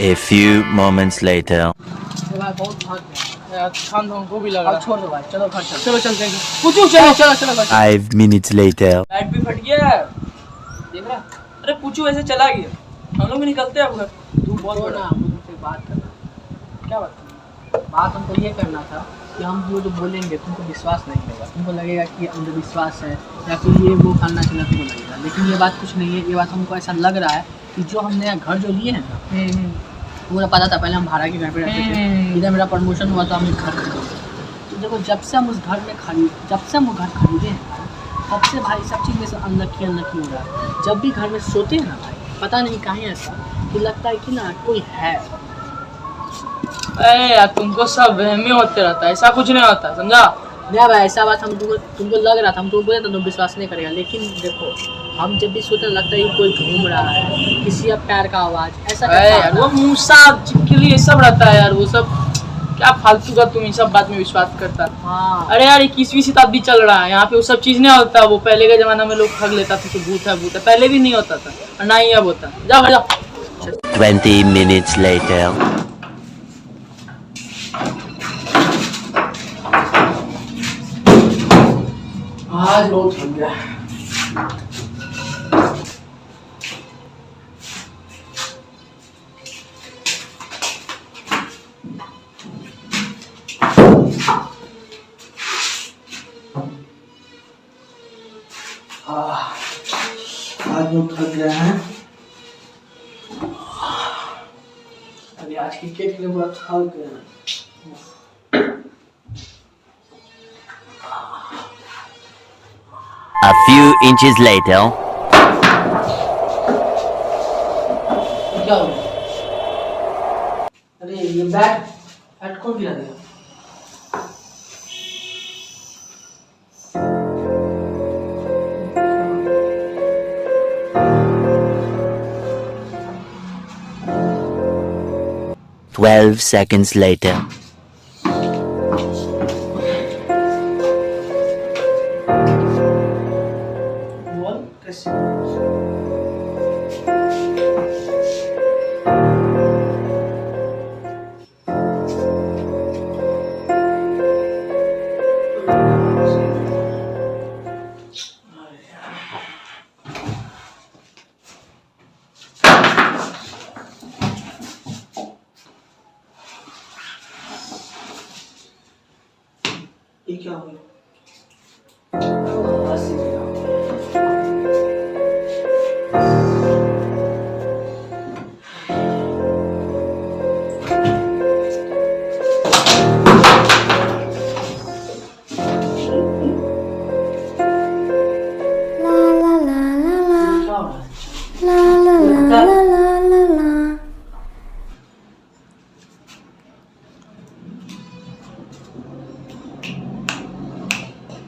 A few moments later. भाई बहुत थक गया यार, खान हमको भी लग रहा है। छोड़ दो भाई, चलो घर चलो चलते हैं। पूछू चलो चलो चलो घर। 5 minutes later. लाइट भी फट गया है, देख रहा। अरे पूछू ऐसे चला गया, हम लोग भी निकलते हैं अब घर। तू बहुत बड़ा मुझसे बात करना। क्या बात करना? बात हमको ये करना था कि हम वो जो बोलेंगे तुमको विश्वास नहीं होगा, तुमको लगेगा कि अंधविश्वास है या फिर ये वो फलना चलना तुमको लगेगा, लेकिन ये बात कुछ नहीं है। ये बात हमको ऐसा लग रहा है कि जो हम नया घर जो लिए हैं ना, पूरा पता था। पहले हम भाड़ा के घर पे रहते थे, इधर मेरा प्रमोशन हुआ तो हम एक घर खरीदे। तो देखो जब से हम वो घर खरीदे हैं, तब से भाई सब चीज़ में से अनलक्की हो रहा है। जब भी घर में सोते हैं ना भाई, पता नहीं कहीं ऐसा कि लगता है कि ना कोई है। अरे यार तुमको सब वहमी होते रहता है, ऐसा कुछ नहीं होता, समझा? नहीं भाई, ऐसा बात हम तुमको लग रहा था, हम तुमको बोले तो तुम विश्वास नहीं करेगा। लेकिन देखो हम जब भी सोचने लगता है कि कोई घूम रहा है, किसी का पैर का आवाज़ ऐसा यार, वो मूसा चिपकली ये सब रहता है यार। वो सब क्या फालतू का तुम इन सब बात में विश्वास करता। हाँ। अरे यार 21वीं शताब्दी चल रहा है, यहाँ पे वो सब चीज़ नहीं होता। वो पहले के ज़माना में लोग ठग लेता था कि भूत है, पहले भी नहीं होता था और ना ही अब होता। जाओ जाओ। 20 minutes later. आज बहुत थक गया। आज लोग थक गए हैं। अभी आज क्रिकेट के लिए पूरा थक गए हैं। A few inches later. क्या हो गया? अरे ये बैट कौन गिरा दिया? Twelve seconds later. बॉल कैसे? ये क्या हो गया?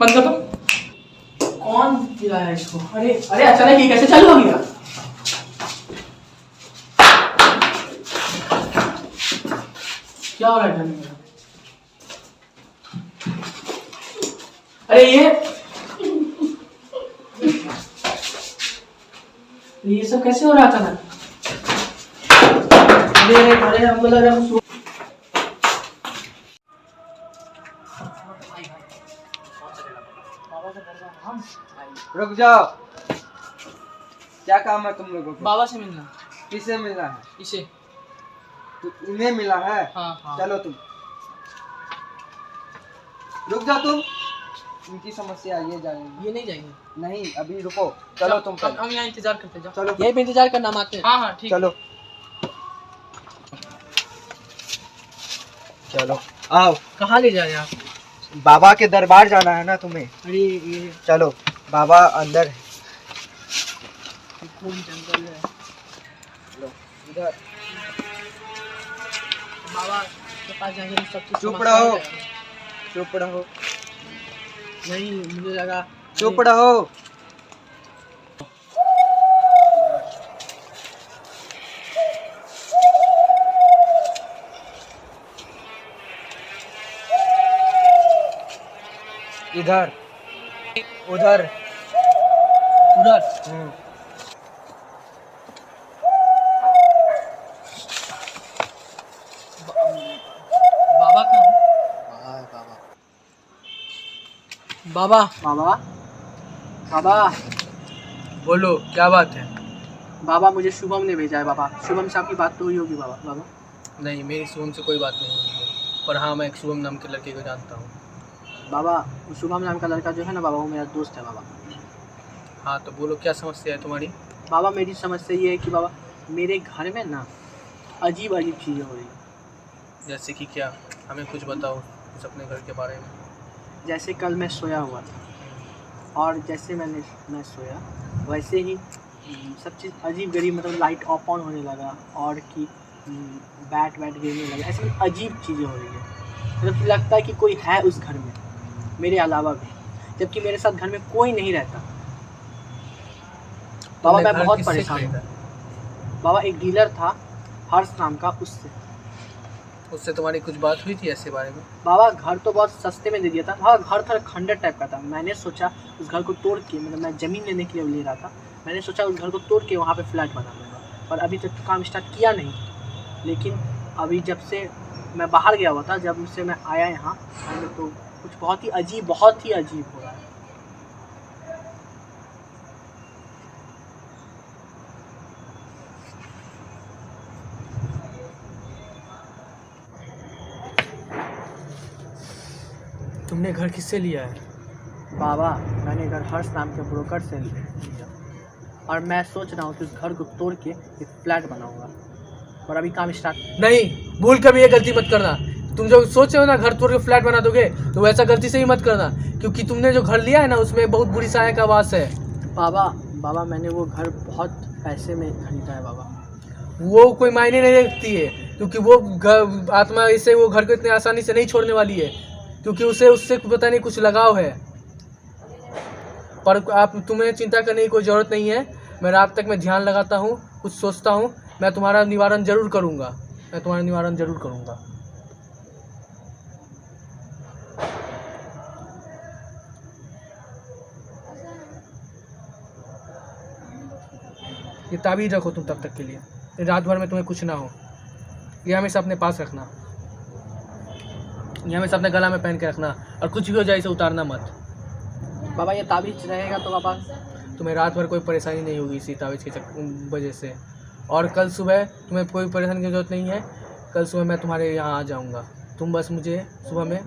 बंद कर दो। कौन गिराया इसको? अरे अरे अचानक ये कैसे चालू हो गया? क्या हो रहा है घर में? अरे ये सब कैसे हो रहा है अचानक? अरे अरे हमको लग रहा है रुक जाओ, क्या काम है तुम लोगों को? बाबा से मिलना। किसे मिलना है? इसे। तो इन्हें मिला है? हाँ। चलो तुम रुक जाओ, तुम इनकी समस्या ये जाएंगे। ये नहीं जाएंगे। नहीं अभी रुको, चलो तुम हम यहाँ इंतजार करते जाओ। चलो यही पे इंतजार करना, हम आते हैं। हाँ ठीक। चलो चलो आओ। कहाँ ले जाए आप? बाबा के दरबार जाना है ना तुम्हें? अरे ये चलो बाबा अंदर है। खूब जंगल है। लो इधर। बाबा के पास जाएंगे तो सब चीज चुप रहो, चुप रहो। नहीं मुझे लगा। चुप रहो। इधर उधर उधर। बाबा बाबा बाबा बोलो क्या बात है? बाबा मुझे शुभम ने भेजा है बाबा। शुभम से आपकी बात तो हुई होगी बाबा। बाबा नहीं, मेरी शुभम से कोई बात नहीं हुई है, पर हाँ मैं एक शुभम नाम के लड़के को जानता हूँ। बाबा वो शुभम नाम का लड़का जो है ना बाबा, वो मेरा दोस्त है बाबा। हाँ तो बोलो क्या समस्या है तुम्हारी? बाबा मेरी समस्या ये है कि बाबा मेरे घर में ना अजीब अजीब चीज़ें हो रही हैं। जैसे कि क्या? हमें कुछ बताओ कुछ अपने घर के बारे में। जैसे कल मैं सोया हुआ था और जैसे मैं सोया वैसे ही सब चीज़ अजीब गरीब, मतलब लाइट ऑफ ऑन होने लगा और कि बैट गिरने लगा। ऐसे में अजीब चीज़ें हो रही है। मतलब लगता है कि कोई है उस घर में मेरे अलावा भी, जबकि मेरे साथ घर में कोई नहीं रहता। बाबा तुमने मैं घर बहुत किससे परेशान खरीदा? हूँ। बाबा एक डीलर था हर्ष नाम का, उससे तुम्हारी कुछ बात हुई थी ऐसे बारे में? बाबा घर तो बहुत सस्ते में दे दिया था। हाँ घर थोड़ा खंडर टाइप का था। मैंने सोचा उस घर को तोड़ के, मतलब मैं ज़मीन लेने के लिए ले रहा था, मैंने सोचा उस घर को तोड़ के वहाँ पे फ्लैट बना दूँगा, पर अभी तक तो काम स्टार्ट किया नहीं। लेकिन अभी जब से मैं बाहर गया हुआ था, जब से मैं आया यहाँ घर में, तो कुछ बहुत ही अजीब हो रहा है। तुमने घर किससे लिया है? बाबा मैंने घर हर्ष नाम के ब्रोकर से लिया और मैं सोच रहा हूँ कि उस घर को तोड़ के एक फ्लैट बनाऊँगा, और अभी काम स्टार्ट। नहीं, भूल कभी ये गलती मत करना। तुम जो सोचे हो ना घर तोड़ के फ्लैट बना दोगे, तो वैसा गलती से ही मत करना, क्योंकि तुमने जो घर लिया है ना उसमें बहुत बुरी साया का वास है। बाबा मैंने वो घर बहुत पैसे में खरीदा है बाबा। वो कोई मायने नहीं रखती है, क्योंकि वो घर आत्मा इसे वो घर को इतनी आसानी से नहीं छोड़ने वाली है, क्योंकि उसे उससे पता नहीं कुछ लगाव है। पर आप तुम्हें चिंता करने की कोई ज़रूरत नहीं है। मैं रात तक मैं ध्यान लगाता हूँ, कुछ सोचता हूँ, मैं तुम्हारा निवारण ज़रूर करूँगा। ये ताबीज़ रखो तुम तब तक के लिए, रात भर में तुम्हें कुछ ना हो। ये हमेशा अपने पास रखना, ये हमेशा अपने गला में पहन के रखना, और कुछ भी हो जाए इसे उतारना मत। बाबा ये ताबीज रहेगा तो बाबा तुम्हें रात भर कोई परेशानी नहीं होगी इसी ताबीज़ की वजह से। और कल सुबह तुम्हें कोई परेशानी की ज़रूरत नहीं है। कल सुबह मैं तुम्हारे यहाँ आ जाऊँगा, तुम बस मुझे सुबह में।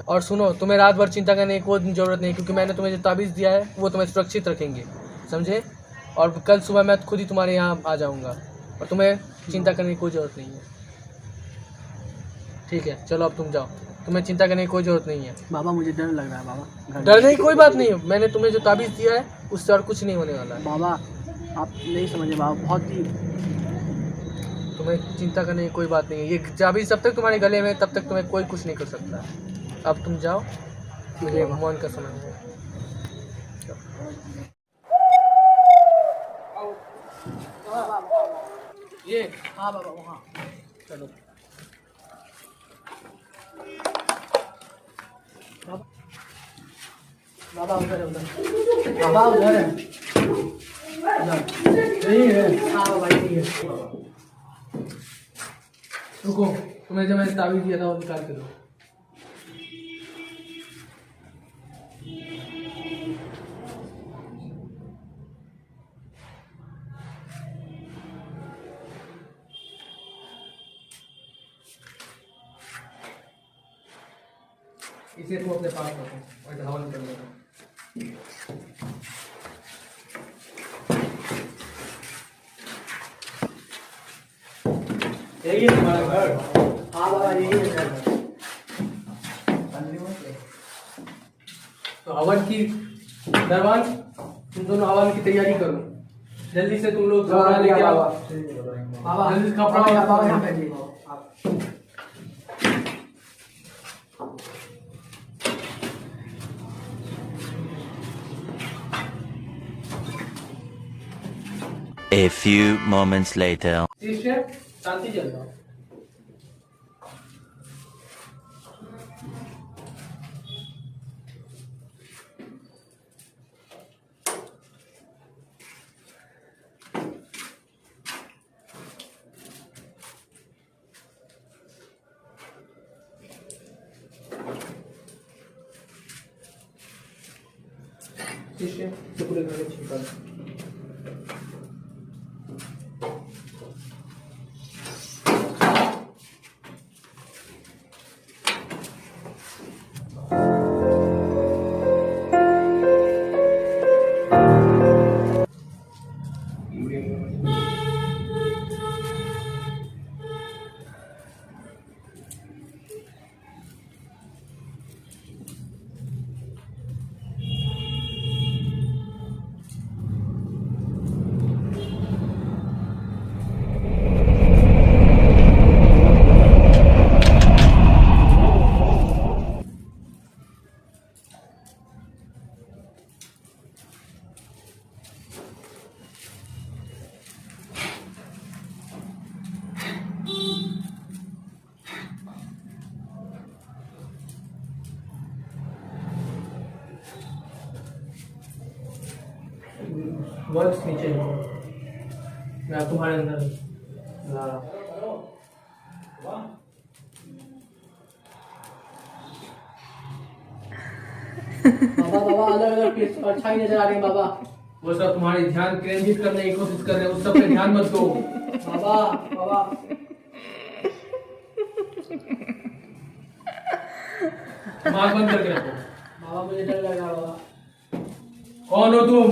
और सुनो, तुम्हें रात भर चिंता करने की कोई ज़रूरत नहीं, क्योंकि मैंने तुम्हें जो ताबीज़ दिया है वो तुम्हें सुरक्षित रखेंगे, समझे? और कल सुबह मैं खुद ही तुम्हारे यहाँ आ जाऊँगा, और तुम्हें चिंता करने की कोई ज़रूरत नहीं है। ठीक है, चलो अब तुम जाओ, तुम्हें चिंता करने की कोई ज़रूरत नहीं है। बाबा मुझे डर लग रहा है बाबा। डरने की कोई बात नहीं है, मैंने तुम्हें जो ताबीज़ दिया है उससे और कुछ नहीं होने वाला है। बाबा आप नहीं समझे बाबा, बहुत ही। तुम्हें चिंता करने की कोई बात नहीं है। ये ताबीज़ जब तक तुम्हारे गले में है तब तक तुम्हें कोई कुछ नहीं कर सकता। अब तुम जाओ, मुझे भगवान का समय है। ये हाँ बाबा वहाँ चलो। बाबा उधर है, उधर बाबा उधर है, यही है। हाँ बाबा यही है। रुको, तुम्हें जो मैंने ताबीज़ दिया था वो निकाल के दो। इसे तुम अपने पास रखो और हवन कर लेना। यही है तुम्हारा घर? हाँ बाबा यही है घर। तो हवन की दरबार, तुम दोनों हवन की तैयारी करो जल्दी से। तुम लोग कपड़ा लेके आओ बाबा जल्दी से कपड़ा बाबा यहाँ बैठिए आप। A few moments later. Sister Shanti जल जाओ। शीशे से पूरे घर में छिपा है। वर्क्स नीचे मैं तुम्हारे अंदर ला रहा हूँ। बाबा अलग अलग परछाई नजर आ रही है बाबा। वो सब तुम्हारी ध्यान केंद्रित करने की कोशिश कर रहे हैं, उस सब पे ध्यान मत दो। बाबा आँख बंद करके रखो। बाबा मुझे डर लग रहा बाबा। कौन हो तुम?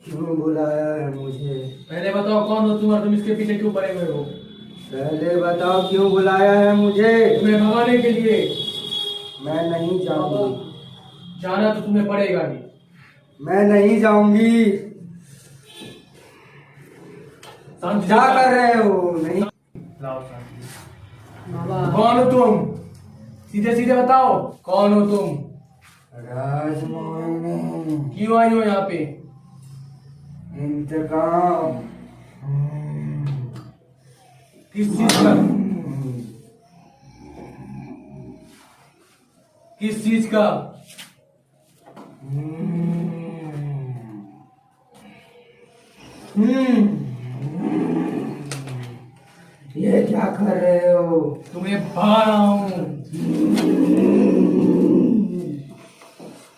क्यों बुलाया है मुझे? पहले बताओ कौन हो तुम और तुम इसके पीछे क्यों पड़े हुए हो? पहले बताओ क्यों बुलाया है मुझे? तुम्हें भगाने के लिए। मैं नहीं जाऊंगी। जाना तो तुम्हें पड़ेगा ही। मैं नहीं जाऊंगी। क्या कर रहे हो? नहीं। कौन हो तुम? सीधे सीधे बताओ कौन हो तुम? राजमोहिनी। क्यों आई हो यहाँ पे? इंतकाम। किस चीज का? किस चीज का? ये क्या कर रहे हो? तुम्हें भगा रहा हूँ।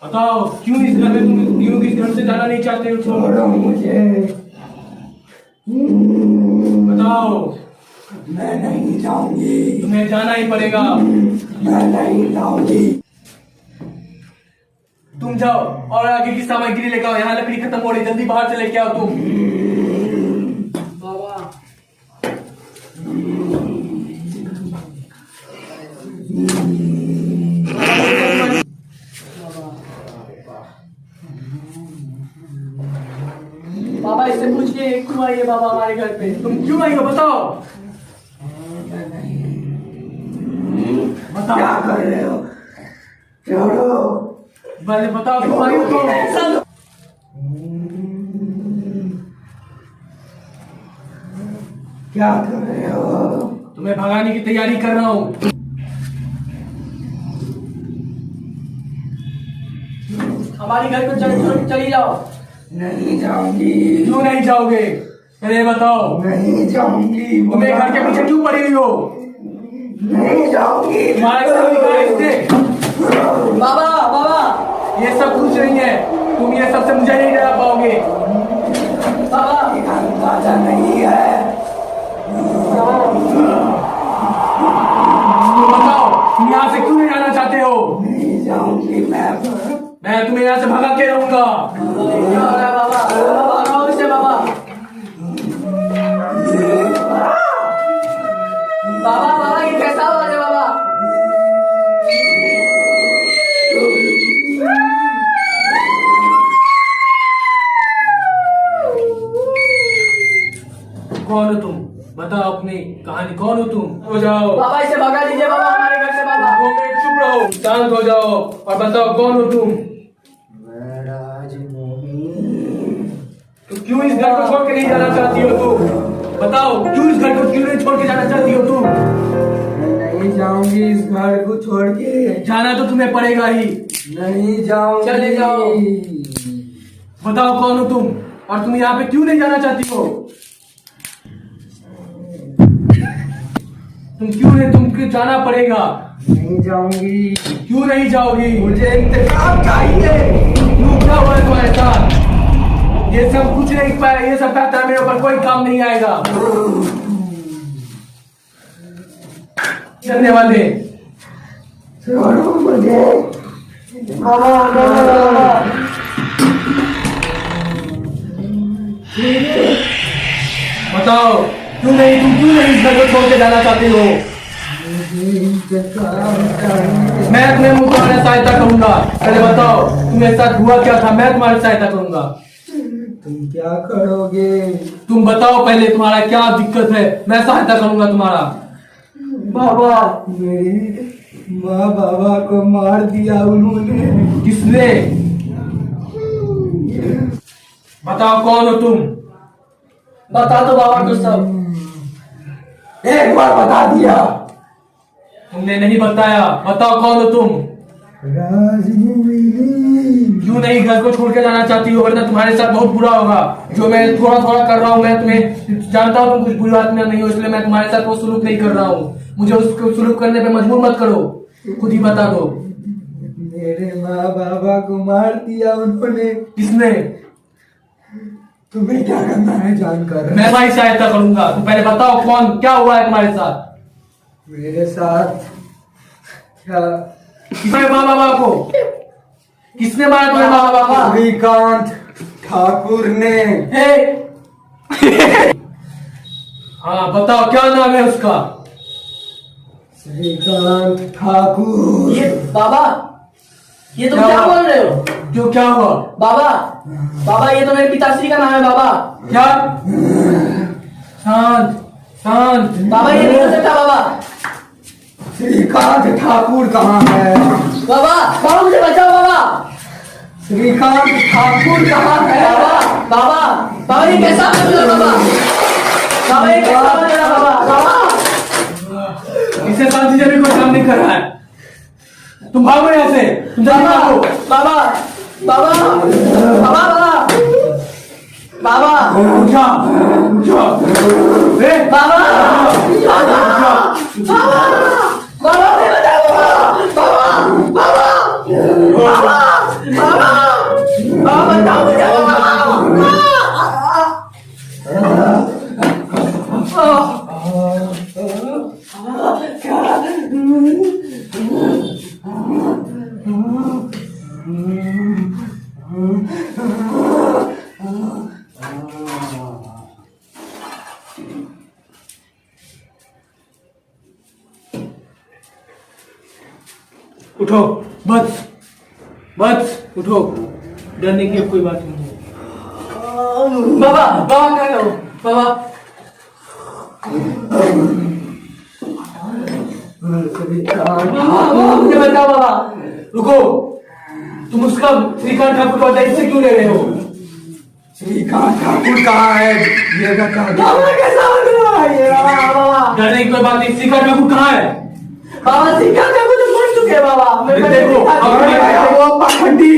बताओ क्यों इस घर में तुम क्यों इस घर से जाना नहीं चाहते हो? छोड़ो मुझे। बताओ। मैं नहीं जाऊंगी। तुम्हें जाना ही पड़ेगा। मैं नहीं जाऊंगी। तुम जाओ और आगे की सामग्री लेकर आओ। यहाँ लकड़ी खत्म हो रही, जल्दी बाहर से लेके आओ तुम। बाबा बाबा इससे पूछिए क्यों आई है बाबा हमारे घर पे? तुम क्यों आई हो बताओ। बताओ क्या कर रहे हो? छोड़ो। पहले बताओ क्यों आई हो तुम? क्या कर रहे हो? तुम्हें भगाने की तैयारी कर रहा हूँ। हमारे घर को चली जाओ। नहीं जाऊंगी। क्यों नहीं जाओगे? पहले बताओ। नहीं जाऊंगी। तुम्हें घर के पीछे क्यों पड़ी हुई हो? नहीं जाऊंगी। तुम्हारे घर निकाल इससे। बाबा ये सब कुछ नहीं है। तुम ये सबसे मुझे नहीं डरा पाओगे। बाबा अंदाजा नहीं है। तो बताओ तुम यहाँ से क्यों नहीं जाना चाहते हो? नहीं जाऊंगी। मैं तुम्हें यहाँ से भगा के रहूंगा। क्या हो रहा है बाबा? भगाओ इसे बाबा। बाबा ये कैसा आवाज है बाबा? कौन हो तुम? बताओ अपनी कहानी। कौन हो तुम? हो जाओ बाबा, इसे भगा दीजिए बाबा हमारे घर से। बाबा 2 मिनट चुप रहो, शांत हो जाओ और बताओ कौन हो तुम? मैं राजमोहिनी। तो क्यों इस घर को छोड़ के नहीं जाना चाहती हो तुम? बताओ क्यों इस घर को क्यों नहीं छोड़ के जाना चाहती हो तुम? मैं नहीं जाऊंगी इस घर को छोड़ के। जाना तो तुम्हें पड़ेगा ही। नहीं जाऊंगी। चले जाओ। बताओ कौन हो तुम और तुम यहाँ पे क्यों नहीं जाना चाहती हो? तुम क्यों नहीं? तुमको जाना पड़ेगा। नहीं जाऊंगी। क्यों नहीं जाओगी? मुझे इंतकाम चाहिए। ये सब फैक्टर मेरे ऊपर कोई काम नहीं आएगा। करने वाले बताओ क्यों नहीं इस घर को छोड़ के जाना चाहती हो? मैं तुम्हें तुम्हारी सहायता करूंगा। पहले बताओ तुम्हारे साथ हुआ क्या था, मैं तुम्हारी सहायता करूंगा। तुम क्या करोगे? तुम बताओ पहले तुम्हारा क्या दिक्कत है, मैं सहायता करूंगा तुम्हारा। बाबा, मेरे माँ बाबा को मार दिया उन्होंने। किसने? बताओ कौन हो तुम? बता दो बाबा को सब। एक बार बता दिया। तुमने नहीं बताया, बताओ कौन हो तुम? क्यों नहीं घर को छोड़ के जाना चाहती हो, वरना तुम्हारे साथ बहुत बुरा होगा। जो मैं थोड़ा थोड़ा कर रहा हूँ, मैं तुम्हें जानता हूँ तुम कुछ बुरी बात में नहीं हो, इसलिए मैं तुम्हारे साथ वो सुलूक नहीं कर रहा हूँ। मुझे उसको सुलूक करने पे मजबूर मत करो, खुद ही बता दो। मेरे माँ बाबा को मार दिया उन्होंने। किसने? तुम्हें क्या करना है जानकर? मैं भाई सहायता करूंगा। तुम पहले बताओ कौन, क्या हुआ है तुम्हारे साथ? मेरे साथ क्या? किसने माँ बाबा को? किसने मारा तुम्हें माँ बाबा को? श्रीकांत ठाकुर ने। हाँ बताओ क्या नाम है उसका? श्रीकांत ठाकुर। ये बाबा, ये तुम क्या क्या हुआ? बोल रहे हो? क्यों क्या हुआ? बाबा, बाबा ये तो मेरे पिताश्री का नाम है बाबा। क्या? शांत शांत। बाबा ये नहीं हो सकता बाबा। श्रीकांत ठाकुर कहाँ है? बाबा, बाबा मुझे बचाओ बाबा। श्रीकांत ठाकुर कहाँ है? बाबा, बाबा, बाबा ये कैसा कर रहे हो बाबा? बाबा ये कैसा कर रहे हो बाबा? बाबा इसे शांति से भी कोई काम नहीं कर रहा है। तुम भागो यहाँ से, तुम जल्दी भागो। बाबा, बाबा, बाबा, बाबा, बाबा, उठा उठा। बाबा, बाबा मुझे बचाओ बाबा, बाबा, बाबा, बाबा, बाबा बचाओ मुझे उठो, बस बस उठो, डरने की अब कोई बात नहीं है। बाबा, बाबा क्या करो बाबा? बाबा मुझे बचाओ बाबा। रुको, तुम उसका श्रीकांत ठाकुर का दायित्व क्यों ले रहे हो? श्रीकांत ठाकुर कहाँ है? ये बता दो। बाबा कैसा हो रहा है ये बाबा? डरने की कोई बात नहीं। श्रीकांत ठाकुर कहाँ है? बाबा श्रीकांत ठाकुर तो मर चुके हैं बाबा। देखो, वो पाखंडी।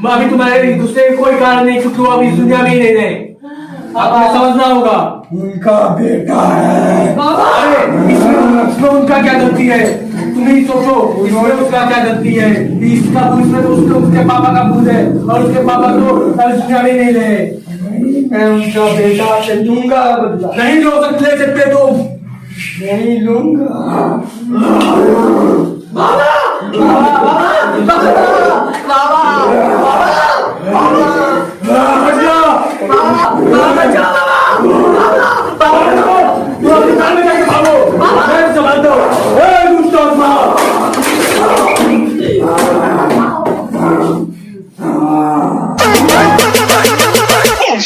अभी तुम्हारे गुस्से का कोई कारण नहीं, क्योंकि वो अभी इस दुनिया में ही नहीं रहे। आपको समझना होगा। उनका बेटा है। अरे इसमें उनका क्या गलती है? तुम ही सोचो, इसमें उसका क्या गलती है? इसका भूल, इसमें तो उसके पापा का भूल है, और उसके पापा तो इस दुनिया में ही नहीं रहे। मैं उनका बेटा से लूंगा बदला। नहीं ले सकते तुम। नहीं लूंगा। बाबा, बाबा, बाबा, बाबा,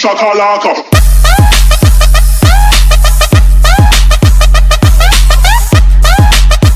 Shakalaka.